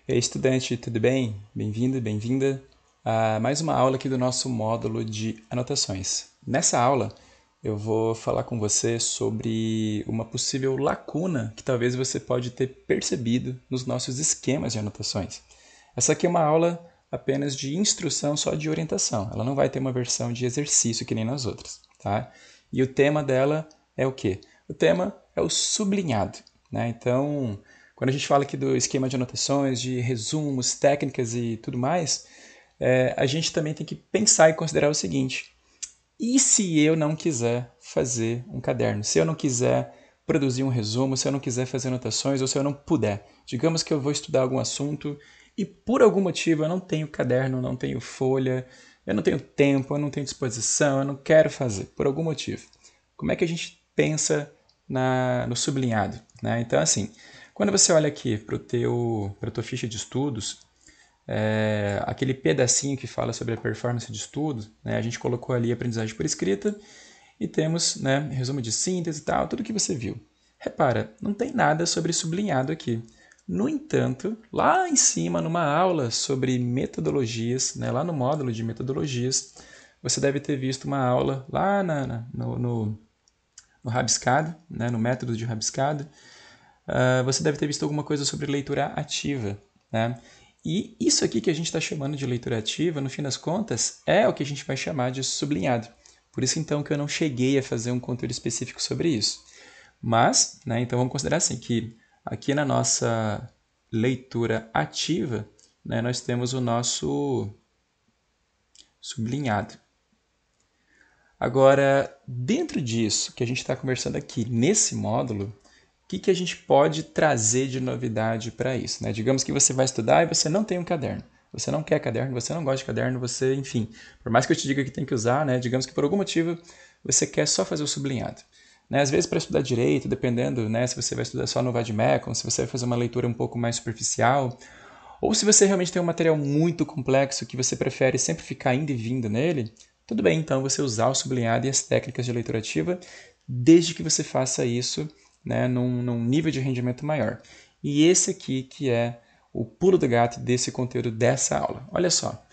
Ei, estudante, tudo bem? Bem-vindo, bem-vinda a mais uma aula aqui do nosso módulo de anotações. Nessa aula, eu vou falar com você sobre uma possível lacuna que talvez você pode ter percebido nos nossos esquemas de anotações. Essa aqui é uma aula apenas de instrução, só de orientação. Ela não vai ter uma versão de exercício que nem nas outras, tá? E o tema dela é o quê? O tema é o sublinhado, né? Então, quando a gente fala aqui do esquema de anotações, de resumos, técnicas e tudo mais, a gente também tem que pensar e considerar o seguinte: e se eu não quiser fazer um caderno? Se eu não quiser produzir um resumo, se eu não quiser fazer anotações ou se eu não puder? Digamos que eu vou estudar algum assunto e por algum motivo eu não tenho caderno, não tenho folha, eu não tenho tempo, eu não tenho disposição, eu não quero fazer, por algum motivo. Como é que a gente pensa no sublinhado, né? Então, assim, quando você olha aqui para a tua ficha de estudos, aquele pedacinho que fala sobre a performance de estudo, né, a gente colocou ali aprendizagem por escrita e temos, né, resumo de síntese e tal, tudo que você viu. Repara, não tem nada sobre sublinhado aqui. No entanto, lá em cima, numa aula sobre metodologias, né, lá no módulo de metodologias, você deve ter visto uma aula lá no Rabiscado, né, no método de Rabiscado. Você deve ter visto alguma coisa sobre leitura ativa, né? E isso aqui que a gente está chamando de leitura ativa, no fim das contas, é o que a gente vai chamar de sublinhado. Por isso, então, que eu não cheguei a fazer um conteúdo específico sobre isso. Mas, né, então vamos considerar assim, que aqui na nossa leitura ativa, né, nós temos o nosso sublinhado. Agora, dentro disso que a gente está conversando aqui, nesse módulo, que a gente pode trazer de novidade para isso, né? Digamos que você vai estudar e você não tem um caderno. Você não quer caderno, você não gosta de caderno, você, enfim, por mais que eu te diga que tem que usar, né? Digamos que por algum motivo você quer só fazer o sublinhado. Né? Às vezes para estudar direito, dependendo, né, se você vai estudar só no Vademecum, se você vai fazer uma leitura um pouco mais superficial, ou se você realmente tem um material muito complexo que você prefere sempre ficar indo e vindo nele, tudo bem então você usar o sublinhado e as técnicas de leitura ativa, desde que você faça isso, né, num nível de rendimento maior. E esse aqui que é o pulo do gato desse conteúdo dessa aula. Olha só,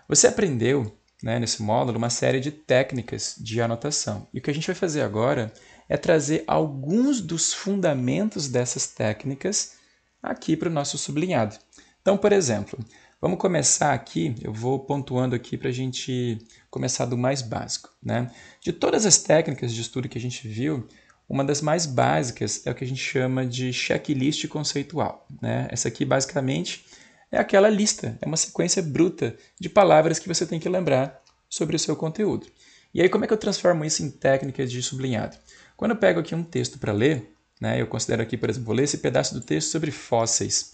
você aprendeu, né, nesse módulo uma série de técnicas de anotação. E o que a gente vai fazer agora é trazer alguns dos fundamentos dessas técnicas aqui para o nosso sublinhado. Então, por exemplo, vamos começar aqui, eu vou pontuando aqui para a gente começar do mais básico, né? De todas as técnicas de estudo que a gente viu, uma das mais básicas é o que a gente chama de checklist conceitual, né? Essa aqui, basicamente, é aquela lista, é uma sequência bruta de palavras que você tem que lembrar sobre o seu conteúdo. E aí, como é que eu transformo isso em técnicas de sublinhado? Quando eu pego aqui um texto para ler, né, eu considero aqui, por exemplo, vou ler esse pedaço do texto sobre fósseis.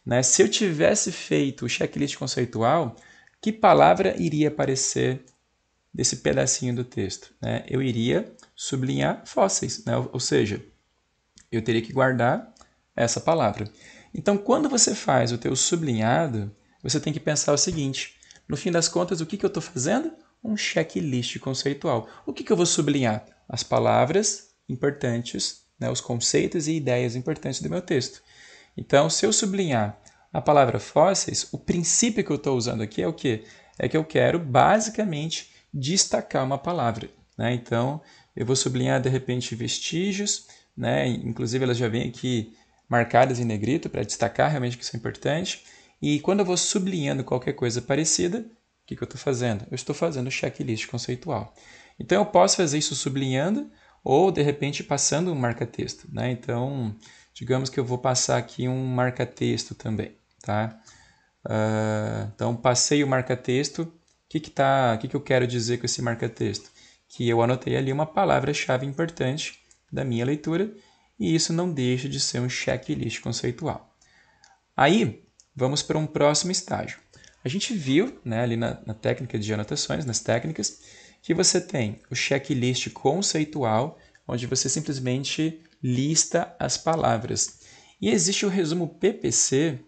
Né? Se eu tivesse feito o checklist conceitual, que palavra iria aparecer desse pedacinho do texto? Né? Eu iria sublinhar fósseis, né? Ou seja, eu teria que guardar essa palavra. Então, quando você faz o teu sublinhado, você tem que pensar o seguinte: no fim das contas, o que eu estou fazendo? Um checklist conceitual. O que eu vou sublinhar? As palavras importantes, né, os conceitos e ideias importantes do meu texto. Então, se eu sublinhar a palavra fósseis, o princípio que eu estou usando aqui é o quê? É que eu quero, basicamente, destacar uma palavra. Né? Então, eu vou sublinhar, de repente, vestígios, né? Inclusive elas já vêm aqui marcadas em negrito para destacar realmente que isso é importante. E quando eu vou sublinhando qualquer coisa parecida, o que eu estou fazendo? Eu estou fazendo checklist conceitual. Então eu posso fazer isso sublinhando ou de repente passando um marca-texto. Né? Então, digamos que eu vou passar aqui um marca-texto também. Tá? Então, passei o marca-texto. Que eu quero dizer com esse marca-texto? Que eu anotei ali uma palavra-chave importante da minha leitura, e isso não deixa de ser um checklist conceitual. Aí, vamos para um próximo estágio. A gente viu, né, ali na técnica de anotações, nas técnicas, que você tem o checklist conceitual, onde você simplesmente lista as palavras. E existe o resumo PPC,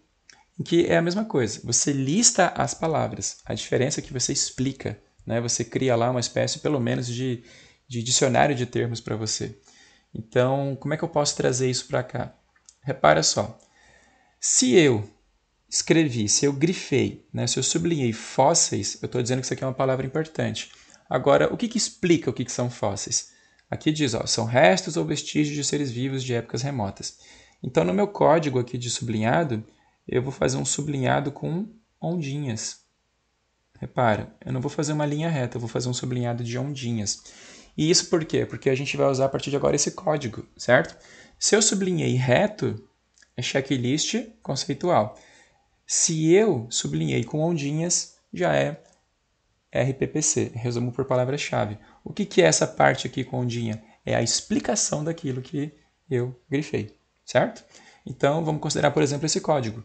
que é a mesma coisa. Você lista as palavras. A diferença é que você explica, né? Você cria lá uma espécie, pelo menos, de dicionário de termos para você. Então, como é que eu posso trazer isso para cá? Repara só. Se eu escrevi, se eu grifei, né, se eu sublinhei fósseis, eu estou dizendo que isso aqui é uma palavra importante. Agora, o que explica o que são fósseis? Aqui diz, ó, são restos ou vestígios de seres vivos de épocas remotas. Então, no meu código aqui de sublinhado, eu vou fazer um sublinhado com ondinhas. Repara, eu não vou fazer uma linha reta, eu vou fazer um sublinhado de ondinhas. E isso por quê? Porque a gente vai usar a partir de agora esse código, certo? Se eu sublinhei reto, é checklist conceitual. Se eu sublinhei com ondinhas, já é RPPC, resumo por palavra-chave. O que é essa parte aqui com ondinha? É a explicação daquilo que eu grifei, certo? Então, vamos considerar, por exemplo, esse código.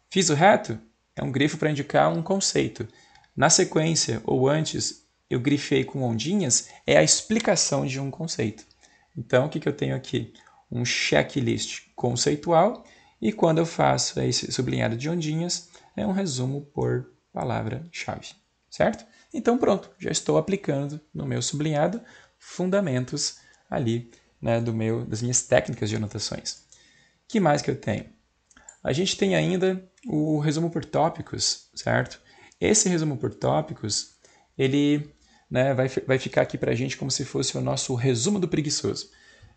Fiz o reto, é um grifo para indicar um conceito. Na sequência, ou antes, eu grifei com ondinhas, é a explicação de um conceito. Então, o que eu tenho aqui? Um checklist conceitual, e quando eu faço esse sublinhado de ondinhas, é um resumo por palavra-chave, certo? Então pronto, já estou aplicando no meu sublinhado fundamentos ali, né, das minhas técnicas de anotações. Que mais que eu tenho? A gente tem ainda o resumo por tópicos, certo? Esse resumo por tópicos, ele, né, vai ficar aqui para a gente como se fosse o nosso resumo do preguiçoso.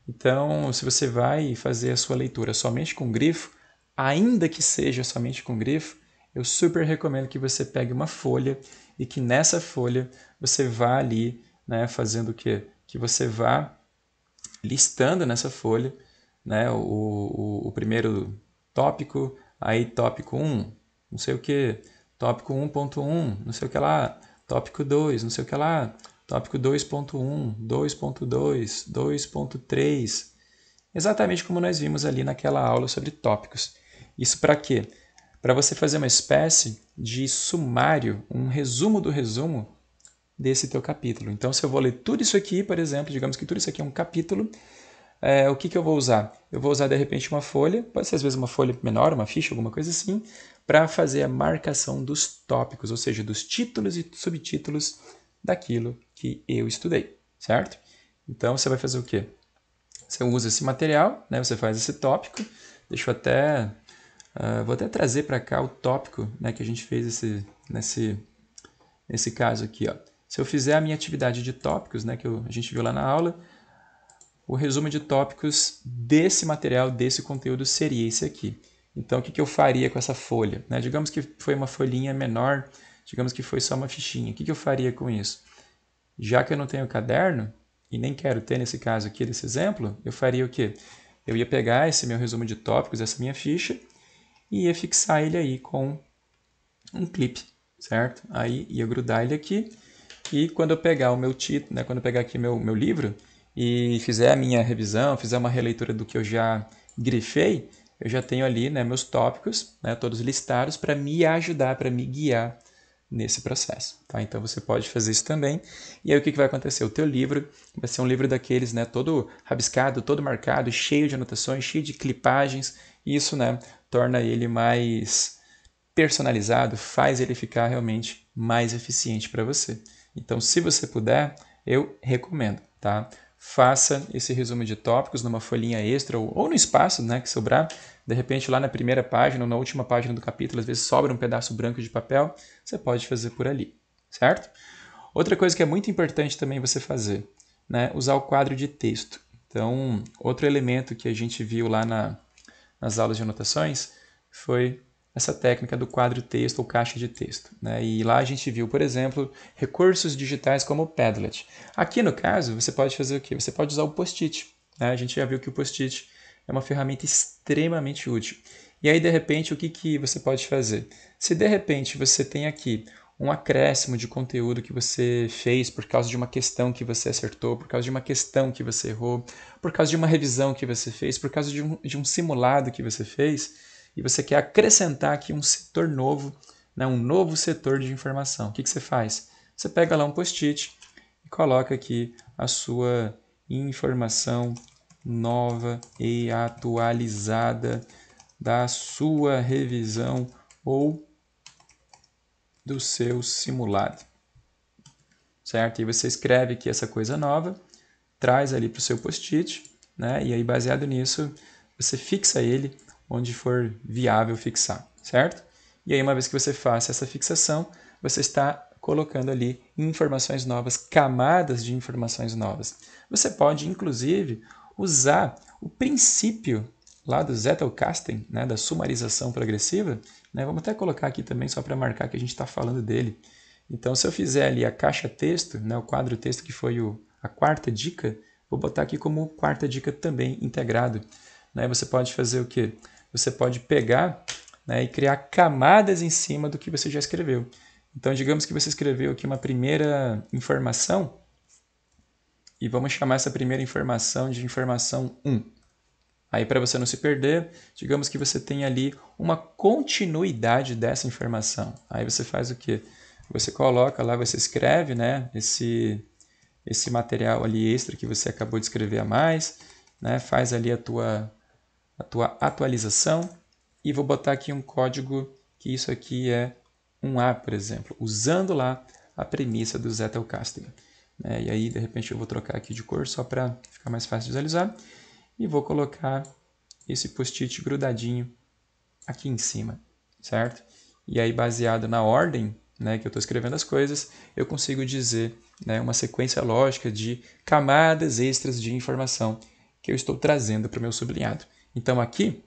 Então, se você vai fazer a sua leitura somente com grifo, ainda que seja somente com grifo, eu super recomendo que você pegue uma folha e que nessa folha você vá ali, né, fazendo o quê? Que você vá listando nessa folha, né, o primeiro tópico, aí tópico 1, não sei o que, tópico 1.1, não sei o que lá, tópico 2, não sei o que lá, tópico 2.1, 2.2, 2.3, exatamente como nós vimos ali naquela aula sobre tópicos. Isso para quê? Para você fazer uma espécie de sumário, um resumo do resumo desse teu capítulo. Então, se eu vou ler tudo isso aqui, por exemplo, digamos que tudo isso aqui é um capítulo, o que eu vou usar? Eu vou usar, de repente, uma folha, pode ser às vezes uma folha menor, uma ficha, alguma coisa assim, para fazer a marcação dos tópicos, ou seja, dos títulos e subtítulos daquilo que eu estudei, certo? Então, você vai fazer o quê? Você usa esse material, né? Você faz esse tópico. Deixa eu até... vou até trazer para cá o tópico, né, que a gente fez nesse caso aqui. Ó. Se eu fizer a minha atividade de tópicos, né, que a gente viu lá na aula, o resumo de tópicos desse material, desse conteúdo, seria esse aqui. Então, o que eu faria com essa folha? Né? Digamos que foi uma folhinha menor, digamos que foi só uma fichinha. O que eu faria com isso? Já que eu não tenho caderno, e nem quero ter nesse caso aqui, desse exemplo, eu faria o quê? Eu ia pegar esse meu resumo de tópicos, essa minha ficha, e ia fixar ele aí com um clipe, certo? Aí ia grudar ele aqui, e quando eu pegar o meu título, né, quando eu pegar aqui meu livro, e fizer a minha revisão, fizer uma releitura do que eu já grifei, eu já tenho ali, né, meus tópicos, né, todos listados para me ajudar, para me guiar nesse processo, tá? Então você pode fazer isso também. E aí o que vai acontecer? O teu livro vai ser um livro daqueles, né, todo rabiscado, todo marcado, cheio de anotações, cheio de clipagens. E isso, né, torna ele mais personalizado, faz ele ficar realmente mais eficiente para você. Então, se você puder, eu recomendo, tá? Faça esse resumo de tópicos numa folhinha extra ou no espaço, né, que sobrar. De repente, lá na primeira página ou na última página do capítulo, às vezes sobra um pedaço branco de papel, você pode fazer por ali, certo? Outra coisa que é muito importante também você fazer, né, usar o quadro de texto. Então, outro elemento que a gente viu lá nas aulas de anotações foi essa técnica do quadro texto ou caixa de texto. Né? E lá a gente viu, por exemplo, recursos digitais como o Padlet. Aqui no caso, você pode fazer o quê? Você pode usar o Post-it. Né? A gente já viu que o Post-it é uma ferramenta extremamente útil. E aí, de repente, o que você pode fazer? Se de repente você tem aqui um acréscimo de conteúdo que você fez por causa de uma questão que você acertou, por causa de uma questão que você errou, por causa de uma revisão que você fez, por causa de um simulado que você fez, e você quer acrescentar aqui um setor novo, né, um novo setor de informação. O que você faz? Você pega lá um post-it e coloca aqui a sua informação nova e atualizada da sua revisão ou do seu simulado, certo? E você escreve aqui essa coisa nova, traz ali para o seu post-it, né? E aí baseado nisso, você fixa ele onde for viável fixar, certo? E aí, uma vez que você faça essa fixação, você está colocando ali informações novas, camadas de informações novas. Você pode, inclusive, usar o princípio lá do Zettelkasten, né, da sumarização progressiva, né, vamos até colocar aqui também só para marcar que a gente está falando dele. Então, se eu fizer ali a caixa texto, né, o quadro texto que foi a quarta dica, vou botar aqui como quarta dica também integrado. Né, você pode fazer o quê? Você pode pegar, né, e criar camadas em cima do que você já escreveu. Então, digamos que você escreveu aqui uma primeira informação, e vamos chamar essa primeira informação de informação 1. Aí, para você não se perder, digamos que você tem ali uma continuidade dessa informação. Aí você faz o quê? Você coloca lá, você escreve, né, esse material ali extra que você acabou de escrever a mais, né, faz ali a tua atualização e vou botar aqui um código que isso aqui é um A, por exemplo, usando lá a premissa do Zettelkasten. E aí, de repente, eu vou trocar aqui de cor só para ficar mais fácil de visualizar. E vou colocar esse post-it grudadinho aqui em cima, certo? E aí, baseado na ordem, né, que eu estou escrevendo as coisas, eu consigo dizer, né, uma sequência lógica de camadas extras de informação que eu estou trazendo para o meu sublinhado. Então, aqui,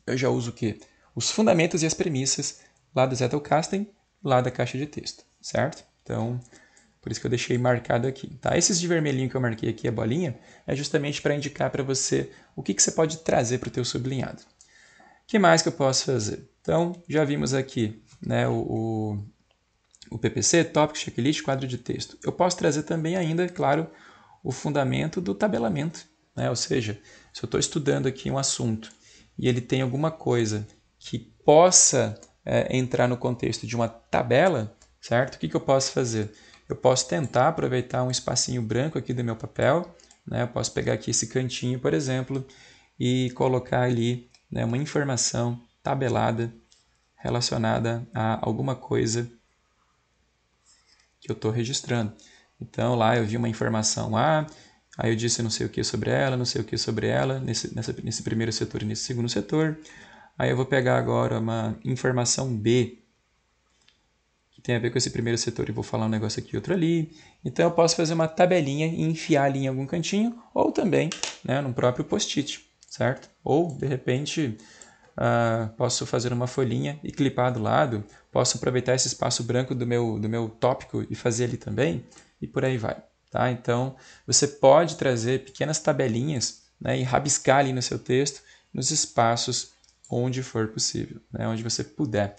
eu já uso o quê? Os fundamentos e as premissas lá do Zettelkasten, lá da caixa de texto, certo? Então, por isso que eu deixei marcado aqui. Tá? Esses de vermelhinho que eu marquei aqui, a bolinha, é justamente para indicar para você o que você pode trazer para o teu sublinhado. O que mais que eu posso fazer? Então, já vimos aqui, né, o PPC, Tópico, Checklist, Quadro de Texto. Eu posso trazer também ainda, claro, o fundamento do tabelamento. Né? Ou seja, se eu estou estudando aqui um assunto e ele tem alguma coisa que possa entrar no contexto de uma tabela, certo? O que eu posso fazer? Eu posso tentar aproveitar um espacinho branco aqui do meu papel, né? Eu posso pegar aqui esse cantinho, por exemplo, e colocar ali, né, uma informação tabelada relacionada a alguma coisa que eu estou registrando. Então lá eu vi uma informação A, aí eu disse não sei o que sobre ela, não sei o que sobre ela, nesse primeiro setor e nesse segundo setor. Aí eu vou pegar agora uma informação B, que tem a ver com esse primeiro setor e vou falar um negócio aqui e outro ali. Então eu posso fazer uma tabelinha e enfiar ali em algum cantinho, ou também, né, no próprio post-it, certo? Ou, de repente, posso fazer uma folhinha e clipar do lado, posso aproveitar esse espaço branco do meu tópico e fazer ali também, e por aí vai. Tá? Então, você pode trazer pequenas tabelinhas, né, e rabiscar ali no seu texto, nos espaços onde for possível, né, onde você puder.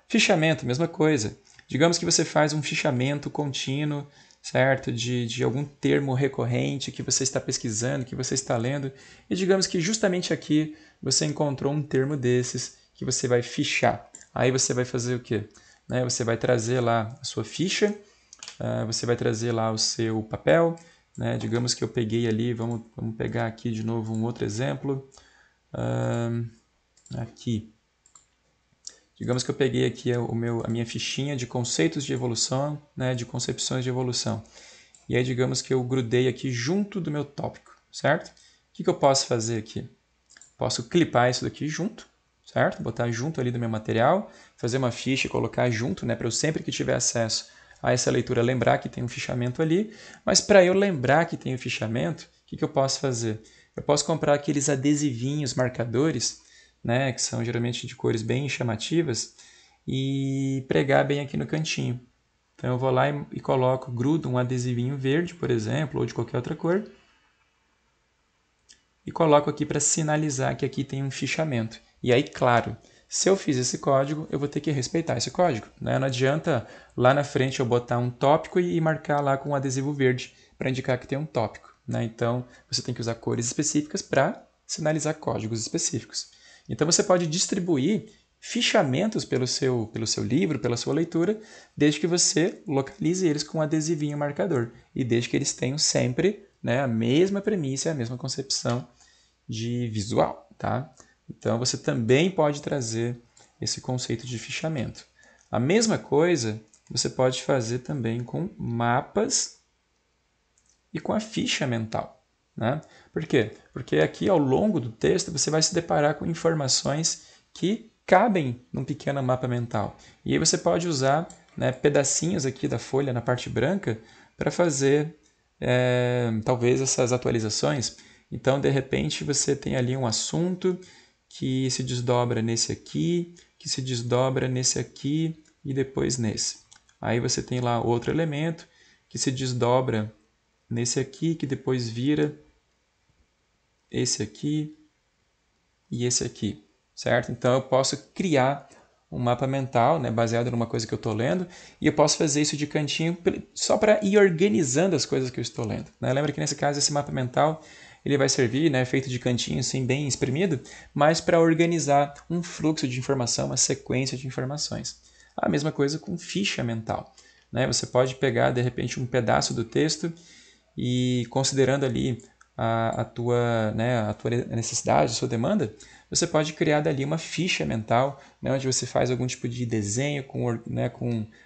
Fichamento, mesma coisa. Digamos que você faz um fichamento contínuo, certo? De algum termo recorrente que você está pesquisando, que você está lendo, e digamos que justamente aqui você encontrou um termo desses que você vai fichar. Aí você vai fazer o quê? Né? Você vai trazer lá a sua ficha, você vai trazer lá o seu papel, né? Digamos que eu peguei ali, vamos pegar aqui de novo um outro exemplo. Aqui. Digamos que eu peguei aqui a minha fichinha de conceitos de evolução, né, de concepções de evolução. E aí, digamos que eu grudei aqui junto do meu tópico, certo? O que eu posso fazer aqui? Posso clipar isso daqui junto, certo? Botar junto ali do meu material, fazer uma ficha e colocar junto, né, para eu sempre que tiver acesso a essa leitura lembrar que tem um fichamento ali. Mas para eu lembrar que tem um fichamento, o que eu posso fazer? Eu posso comprar aqueles adesivinhos, marcadores, né, que são geralmente de cores bem chamativas, e pregar bem aqui no cantinho. Então eu vou lá e coloco, grudo um adesivinho verde, por exemplo, ou de qualquer outra cor, e coloco aqui para sinalizar que aqui tem um fichamento. E aí, claro, se eu fiz esse código, eu vou ter que respeitar esse código. Né? Não adianta lá na frente eu botar um tópico e marcar lá com um adesivo verde para indicar que tem um tópico. Né? Então, você tem que usar cores específicas para sinalizar códigos específicos. Então, você pode distribuir fichamentos pelo seu livro, pela sua leitura, desde que você localize eles com um adesivinho marcador. E desde que eles tenham sempre, né, a mesma premissa, a mesma concepção de visual. Tá? Então, você também pode trazer esse conceito de fichamento. A mesma coisa você pode fazer também com mapas e com a ficha mental. Né? Por quê? Porque aqui ao longo do texto você vai se deparar com informações que cabem num pequeno mapa mental. E aí você pode usar, né, pedacinhos aqui da folha na parte branca para fazer talvez essas atualizações. Então, de repente, você tem ali um assunto que se desdobra nesse aqui, que se desdobra nesse aqui e depois nesse. Aí você tem lá outro elemento que se desdobra nesse aqui, que depois vira esse aqui e esse aqui, certo? Então eu posso criar um mapa mental, né, baseado numa coisa que eu estou lendo, e eu posso fazer isso de cantinho só para ir organizando as coisas que eu estou lendo, né? Lembra que nesse caso esse mapa mental ele vai servir, né, feito de cantinho assim bem espremido, mas para organizar um fluxo de informação, uma sequência de informações. A mesma coisa com ficha mental, né? Você pode pegar de repente um pedaço do texto e considerando ali a tua necessidade, a sua demanda, você pode criar dali uma ficha mental, né, onde você faz algum tipo de desenho com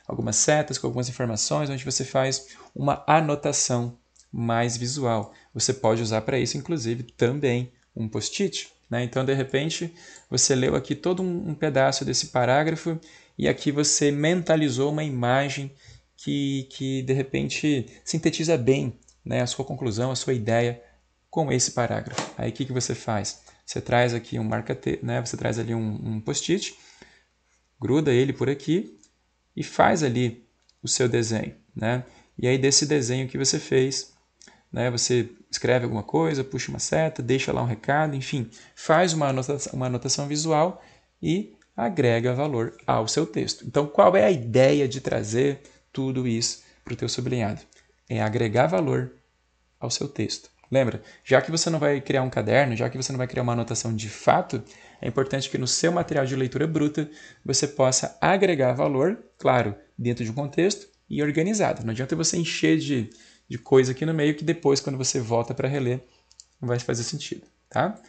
algumas setas, com algumas informações, onde você faz uma anotação mais visual. Você pode usar para isso, inclusive, também um post-it. Né? Então, de repente, você leu aqui todo um pedaço desse parágrafo e aqui você mentalizou uma imagem que de repente, sintetiza bem, né, a sua conclusão, a sua ideia com esse parágrafo. Aí o que você faz? Você traz aqui um né, você traz ali um post-it, gruda ele por aqui e faz ali o seu desenho. Né? E aí desse desenho que você fez, né, você escreve alguma coisa, puxa uma seta, deixa lá um recado, enfim, faz uma anotação visual e agrega valor ao seu texto. Então, qual é a ideia de trazer tudo isso para o teu sublinhado? É agregar valor ao seu texto. Lembra, já que você não vai criar um caderno, já que você não vai criar uma anotação de fato, é importante que no seu material de leitura bruta você possa agregar valor, claro, dentro de um contexto e organizado. Não adianta você encher de coisa aqui no meio que depois, quando você volta para reler, não vai fazer sentido. Tá?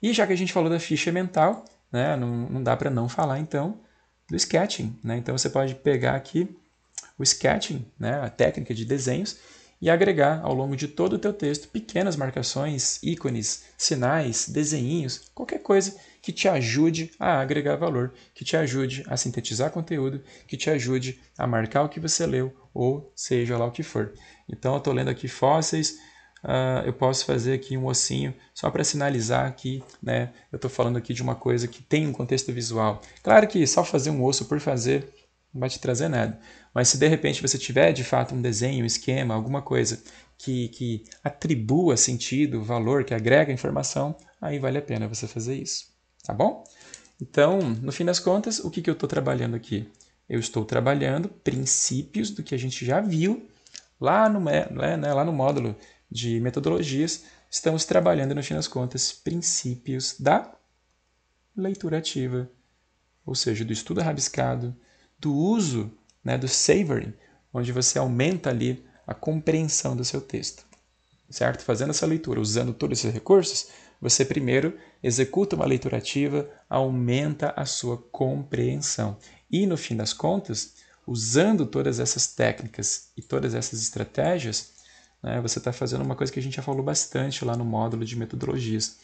E já que a gente falou da ficha mental, né, não dá para não falar então do sketching. Né? Então você pode pegar aqui o sketching, né, a técnica de desenhos, e agregar ao longo de todo o teu texto pequenas marcações, ícones, sinais, desenhinhos, qualquer coisa que te ajude a agregar valor, que te ajude a sintetizar conteúdo, que te ajude a marcar o que você leu, ou seja lá o que for. Então eu estou lendo aqui fósseis, eu posso fazer aqui um ossinho só para sinalizar que, né, eu estou falando aqui de uma coisa que tem um contexto visual. Claro que só fazer um osso por fazer não vai te trazer nada. Mas se de repente você tiver de fato um desenho, um esquema, alguma coisa que atribua sentido, valor, que agrega informação, aí vale a pena você fazer isso. Tá bom? Então, no fim das contas, o que eu estou trabalhando aqui? Eu estou trabalhando princípios do que a gente já viu lá no módulo de metodologias. Estamos trabalhando, no fim das contas, princípios da leitura ativa, ou seja, do estudo rabiscado, do uso, né, do savoring, onde você aumenta ali a compreensão do seu texto. Certo? Fazendo essa leitura, usando todos esses recursos, você primeiro executa uma leitura ativa, aumenta a sua compreensão. E, no fim das contas, usando todas essas técnicas e todas essas estratégias, né, você está fazendo uma coisa que a gente já falou bastante lá no módulo de metodologias.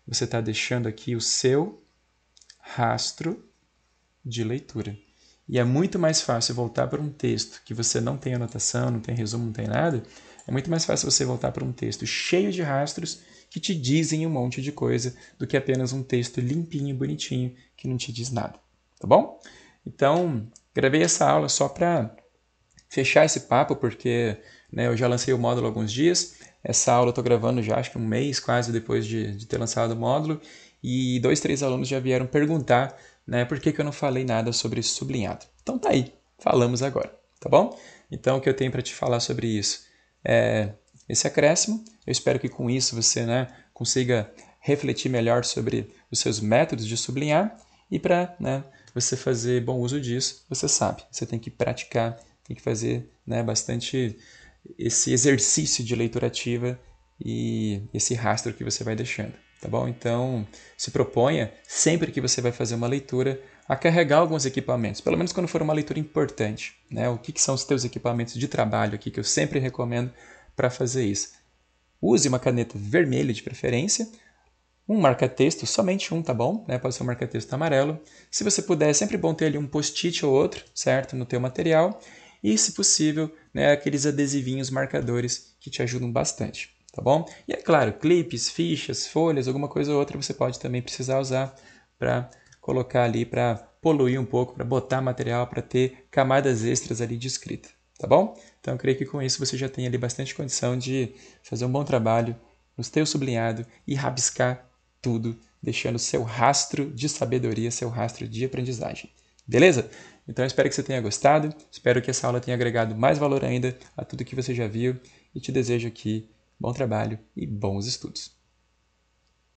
Você está deixando aqui o seu rastro de leitura. E é muito mais fácil voltar para um texto que você não tem anotação, não tem resumo, não tem nada. É muito mais fácil você voltar para um texto cheio de rastros que te dizem um monte de coisa do que apenas um texto limpinho, bonitinho, que não te diz nada. Tá bom? Então, gravei essa aula só para fechar esse papo, porque, né, eu já lancei o módulo há alguns dias. Essa aula eu estou gravando já acho que um mês quase depois de ter lançado o módulo. E 2, 3 alunos já vieram perguntar, né, por que eu não falei nada sobre sublinhado. Então tá aí, falamos agora, tá bom? Então o que eu tenho para te falar sobre isso é esse acréscimo. Eu espero que com isso você, né, consiga refletir melhor sobre os seus métodos de sublinhar e para, né, você fazer bom uso disso, você sabe, você tem que praticar, tem que fazer, né, bastante esse exercício de leitura ativa e esse rastro que você vai deixando. Tá bom? Então, se proponha, sempre que você vai fazer uma leitura, a carregar alguns equipamentos, pelo menos quando for uma leitura importante. Né? O que são os teus equipamentos de trabalho aqui, que eu sempre recomendo para fazer isso? Use uma caneta vermelha de preferência, um marca-texto, somente um, tá bom? Né? Pode ser um marca-texto amarelo. Se você puder, é sempre bom ter ali um post-it ou outro, certo? No teu material. E, se possível, né, aqueles adesivinhos marcadores que te ajudam bastante, tá bom? E é claro, clipes, fichas, folhas, alguma coisa ou outra você pode também precisar usar para colocar ali, para poluir um pouco, para botar material, para ter camadas extras ali de escrita, tá bom? Então eu creio que com isso você já tem ali bastante condição de fazer um bom trabalho no teu sublinhado e rabiscar tudo, deixando seu rastro de sabedoria, seu rastro de aprendizagem. Beleza? Então eu espero que você tenha gostado, espero que essa aula tenha agregado mais valor ainda a tudo que você já viu e te desejo aqui bom trabalho e bons estudos.